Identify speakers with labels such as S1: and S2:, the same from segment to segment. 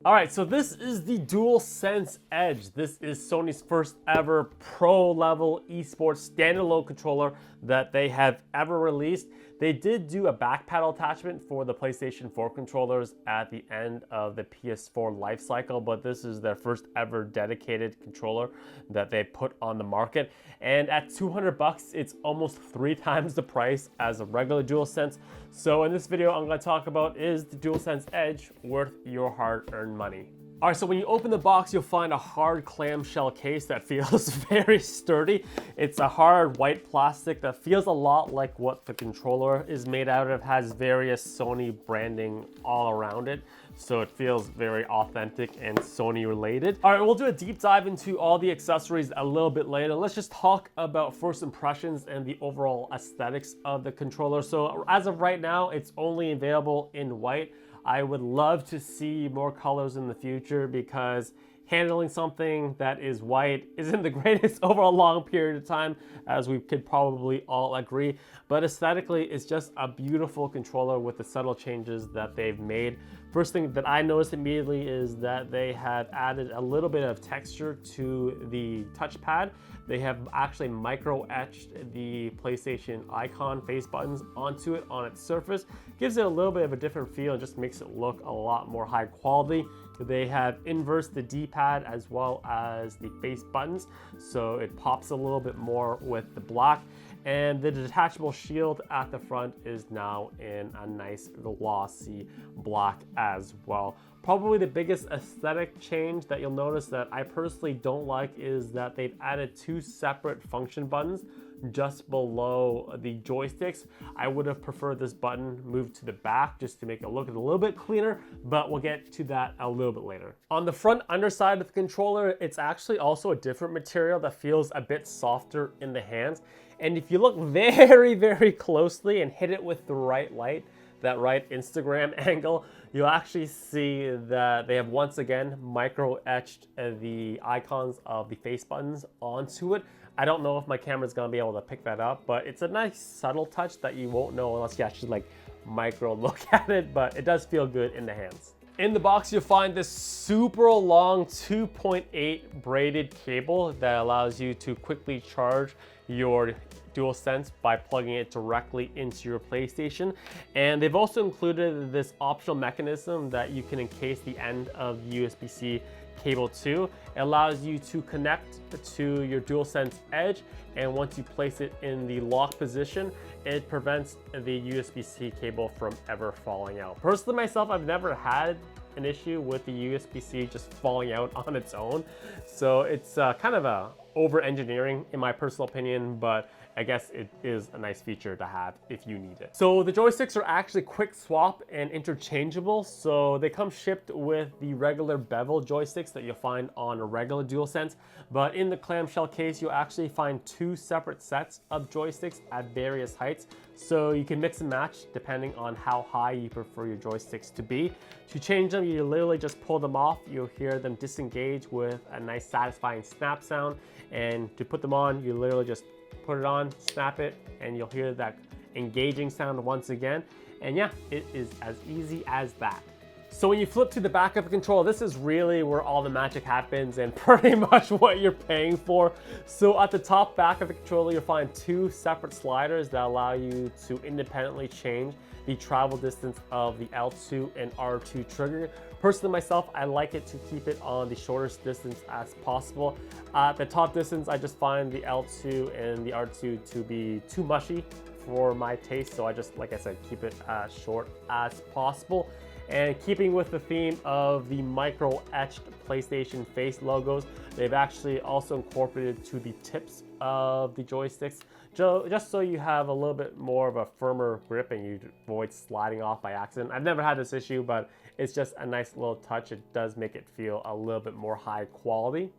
S1: All right, so this is the DualSense Edge. This is Sony's first ever pro level esports standalone controller that they have ever released. They did do a back paddle attachment for the PlayStation 4 controllers at the end of the PS4 life cycle, but this is their first ever dedicated controller that they put on the market. And at $200, it's almost 3 times the price as a regular DualSense. So in this video, I'm going to talk about, is the DualSense Edge worth your hard-earned money? All right, so when you open the box, you'll find a hard clamshell case that feels very sturdy. It's a hard white plastic that feels a lot like what the controller is made out of, has various Sony branding all around it. So it feels very authentic and Sony related. All right, we'll do a deep dive into all the accessories a little bit later. Let's just talk about first impressions and the overall aesthetics of the controller. So as of right now, it's only available in white. I would love to see more colors in the future because handling something that is white isn't the greatest over a long period of time, as we could probably all agree. But aesthetically, it's just a beautiful controller with the subtle changes that they've made. First thing that I noticed immediately is that they have added a little bit of texture to the touchpad. They have actually micro etched the PlayStation icon face buttons onto it on its surface. Gives it a little bit of a different feel and just makes it look a lot more high quality. They have inversed the D-pad as well as the face buttons, so it pops a little bit more with the black. And the detachable shield at the front is now in a nice glossy black as well. Probably the biggest aesthetic change that you'll notice that I personally don't like is that they've added 2 separate function buttons just below the joysticks. I would have preferred this button moved to the back just to make it look a little bit cleaner, but we'll get to that a little bit later. On the front underside of the controller, it's actually also a different material that feels a bit softer in the hands. And if you look very, very closely and hit it with the right light, that right Instagram angle, you'll actually see that they have once again micro etched the icons of the face buttons onto it. I don't know if my camera's gonna be able to pick that up, but it's a nice subtle touch that you won't know unless you actually like micro look at it, but it does feel good in the hands. In the box, you'll find this super long 2.8 braided cable that allows you to quickly charge your DualSense by plugging it directly into your PlayStation. And they've also included this optional mechanism that you can encase the end of USB-C cable to. It allows you to connect to your DualSense Edge, and once you place it in the lock position, it prevents the USB-C cable from ever falling out. Personally myself, I've never had an issue with the USB-C just falling out on its own. So it's kind of a over-engineering in my personal opinion, but I guess it is a nice feature to have if you need it. So the joysticks are actually quick swap and interchangeable. So they come shipped with the regular bevel joysticks that you'll find on a regular DualSense, but in the clamshell case, you'll actually find 2 separate sets of joysticks at various heights. So you can mix and match depending on how high you prefer your joysticks to be. To change them, you literally just pull them off. You'll hear them disengage with a nice satisfying snap sound. And to put them on, you literally just put it on, snap it, and you'll hear that engaging sound once again. And yeah, it is as easy as that. So when you flip to the back of the controller, this is really where all the magic happens and pretty much what you're paying for. So at the top back of the controller, you'll find 2 separate sliders that allow you to independently change the travel distance of the L2 and R2 trigger. Personally myself, I like it to keep it on the shortest distance as possible. At the top distance, I just find the L2 and the R2 to be too mushy for my taste. So I just, like I said, keep it as short as possible. And keeping with the theme of the micro etched PlayStation face logos, they've actually also incorporated to the tips of the joysticks, just so you have a little bit more of a firmer grip and you avoid sliding off by accident. I've never had this issue, but it's just a nice little touch. It does make it feel a little bit more high quality.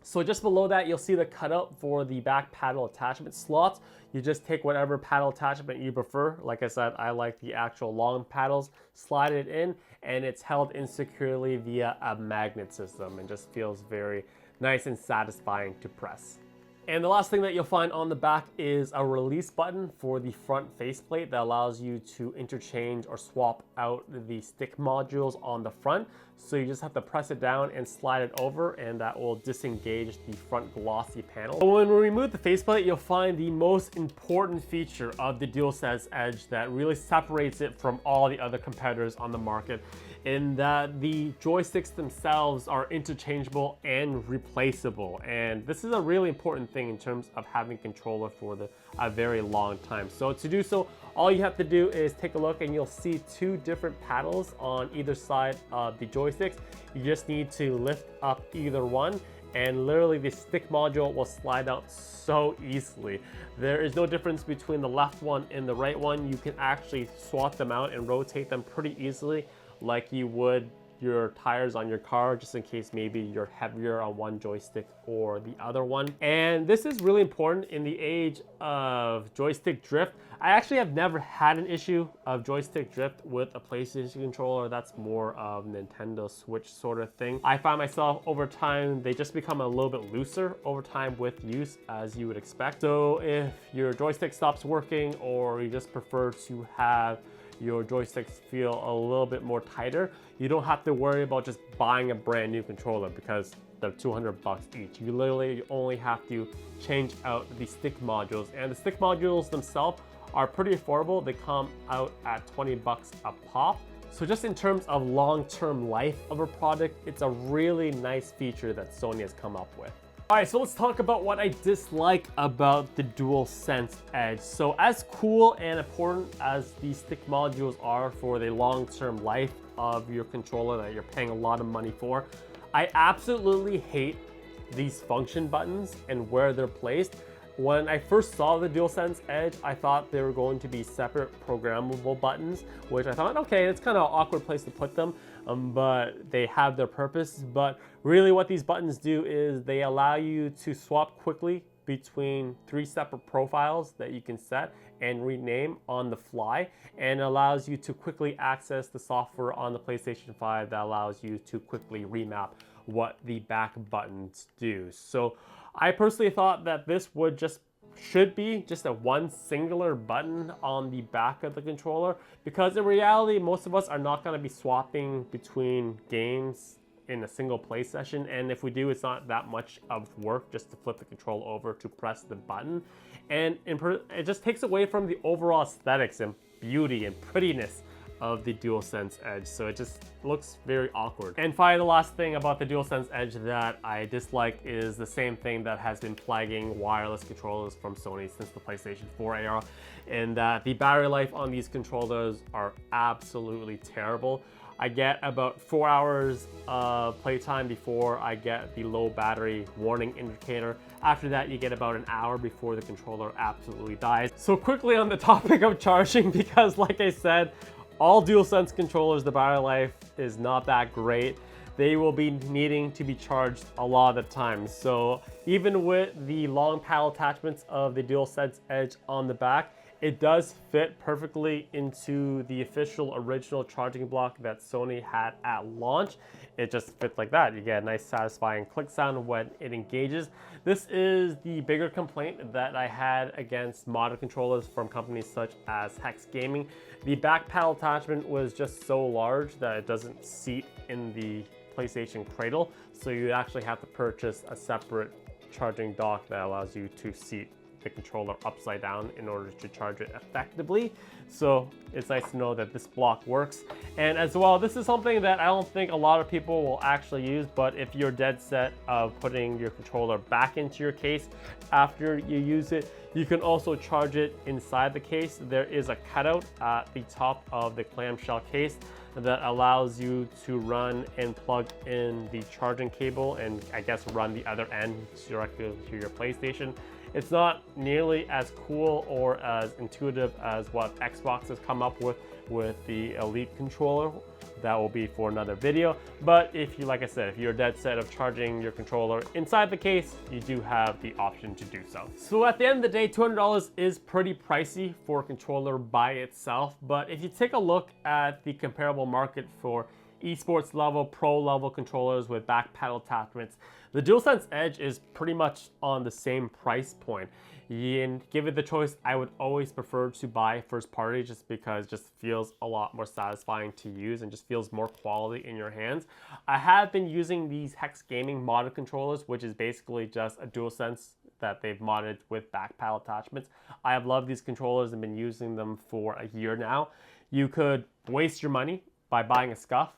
S1: So just below that, you'll see the cutout for the back paddle attachment slots. You just take whatever paddle attachment you prefer. Like I said, I like the actual long paddles, slide it in, and it's held in securely via a magnet system and just feels very nice and satisfying to press. And the last thing that you'll find on the back is a release button for the front faceplate that allows you to interchange or swap out the stick modules on the front. So you just have to press it down and slide it over, and that will disengage the front glossy panel. So when we remove the faceplate, you'll find the most important feature of the DualSense Edge that really separates it from all the other competitors on the market, in that the joysticks themselves are interchangeable and replaceable. And this is a really important thing in terms of having controller for a very long time. So to do so, all you have to do is take a look and you'll see two different paddles on either side of the joysticks. You just need to lift up either one, and literally the stick module will slide out so easily. There is no difference between the left one and the right one. You can actually swap them out and rotate them pretty easily, like you would your tires on your car, just in case maybe you're heavier on one joystick or the other one. And this is really important in the age of joystick drift. I actually have never had an issue of joystick drift with a PlayStation controller. That's more of Nintendo Switch sort of thing. I find myself over time, they just become a little bit looser over time with use, as you would expect. So if your joystick stops working, or you just prefer to have your joysticks feel a little bit more tighter, you don't have to worry about just buying a brand new controller, because they're 200 bucks each. You literally only have to change out the stick modules, and the stick modules themselves are pretty affordable. They come out at 20 bucks a pop. So just in terms of long-term life of a product, it's a really nice feature that Sony has come up with. All right, so let's talk about what I dislike about the DualSense Edge. So as cool and important as these stick modules are for the long-term life of your controller that you're paying a lot of money for, I absolutely hate these function buttons and where they're placed. When I first saw the DualSense Edge, I thought they were going to be separate programmable buttons, which I thought, okay, it's kind of an awkward place to put them, but they have their purpose. But really what these buttons do is they allow you to swap quickly between 3 separate profiles that you can set and rename on the fly, and allows you to quickly access the software on the PlayStation 5 that allows you to quickly remap what the back buttons do. So I personally thought that this should be just a one singular button on the back of the controller, because in reality, most of us are not going to be swapping between games in a single play session, and if we do, it's not that much of work just to flip the controller over to press the button, and it just takes away from the overall aesthetics and beauty and prettiness of the DualSense Edge, so it just looks very awkward. And finally, the last thing about the DualSense Edge that I dislike is the same thing that has been plaguing wireless controllers from Sony since the PlayStation 4 era, and that the battery life on these controllers are absolutely terrible. I get about 4 hours of playtime before I get the low battery warning indicator. After that, you get about an hour before the controller absolutely dies. So quickly on the topic of charging, because like I said, all DualSense controllers, the battery life is not that great. They will be needing to be charged a lot of the time. So even with the long paddle attachments of the DualSense Edge on the back, it does fit perfectly into the official original charging block that Sony had at launch. It just fits like that. You get a nice satisfying click sound when it engages. This is the bigger complaint that I had against modern controllers from companies such as Hex Gaming. The back paddle attachment was just so large that it doesn't seat in the PlayStation Cradle, so you actually have to purchase a separate charging dock that allows you to seat the controller upside down in order to charge it effectively. So it's nice to know that this block works. And as well, this is something that I don't think a lot of people will actually use, but if you're dead set of putting your controller back into your case after you use it, you can also charge it inside the case. There is a cutout at the top of the clamshell case that allows you to run and plug in the charging cable and I guess run the other end directly to your PlayStation. It's not nearly as cool or as intuitive as what Xbox has come up with the Elite controller. That will be for another video. But if you, like I said, if you're dead set of charging your controller inside the case, you do have the option to do so. So at the end of the day, $200 is pretty pricey for a controller by itself. But if you take a look at the comparable market for esports level, pro level controllers with back paddle attachments. The DualSense Edge is pretty much on the same price point. And give it the choice, I would always prefer to buy first party just because it just feels a lot more satisfying to use and just feels more quality in your hands. I have been using these Hex Gaming modded controllers, which is basically just a DualSense that they've modded with back paddle attachments. I have loved these controllers and been using them for a year now. You could waste your money by buying a SCUF.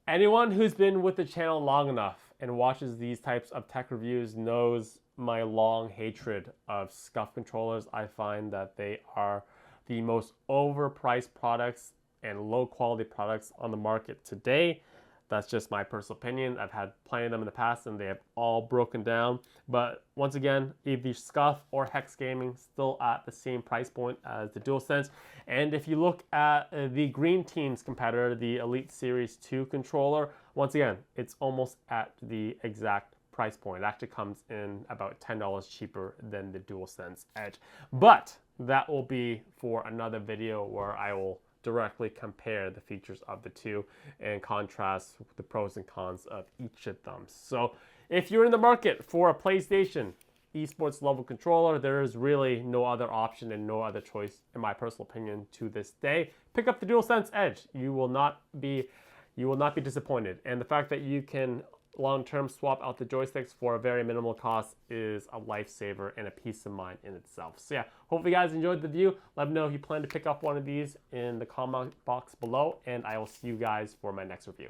S1: Anyone who's been with the channel long enough and watches these types of tech reviews knows my long hatred of SCUF controllers. I find that they are the most overpriced products and low quality products on the market today. That's just my personal opinion. I've had plenty of them in the past and they have all broken down. But once again, either SCUF or Hex Gaming still at the same price point as the DualSense. And if you look at the Green Team's competitor, the Elite Series 2 controller, once again, it's almost at the exact price point. It actually comes in about $10 cheaper than the DualSense Edge. But that will be for another video where I will directly compare the features of the two and contrast the pros and cons of each of them. So if you're in the market for a PlayStation esports level controller, there is really no other option and no other choice, in my personal opinion, to this day. Pick up the DualSense Edge. You will not be disappointed. And the fact that you can long-term swap out the joysticks for a very minimal cost is a lifesaver and a peace of mind in itself. So yeah, hopefully you guys enjoyed the review. Let me know if you plan to pick up one of these in the comment box below, and I will see you guys for my next review.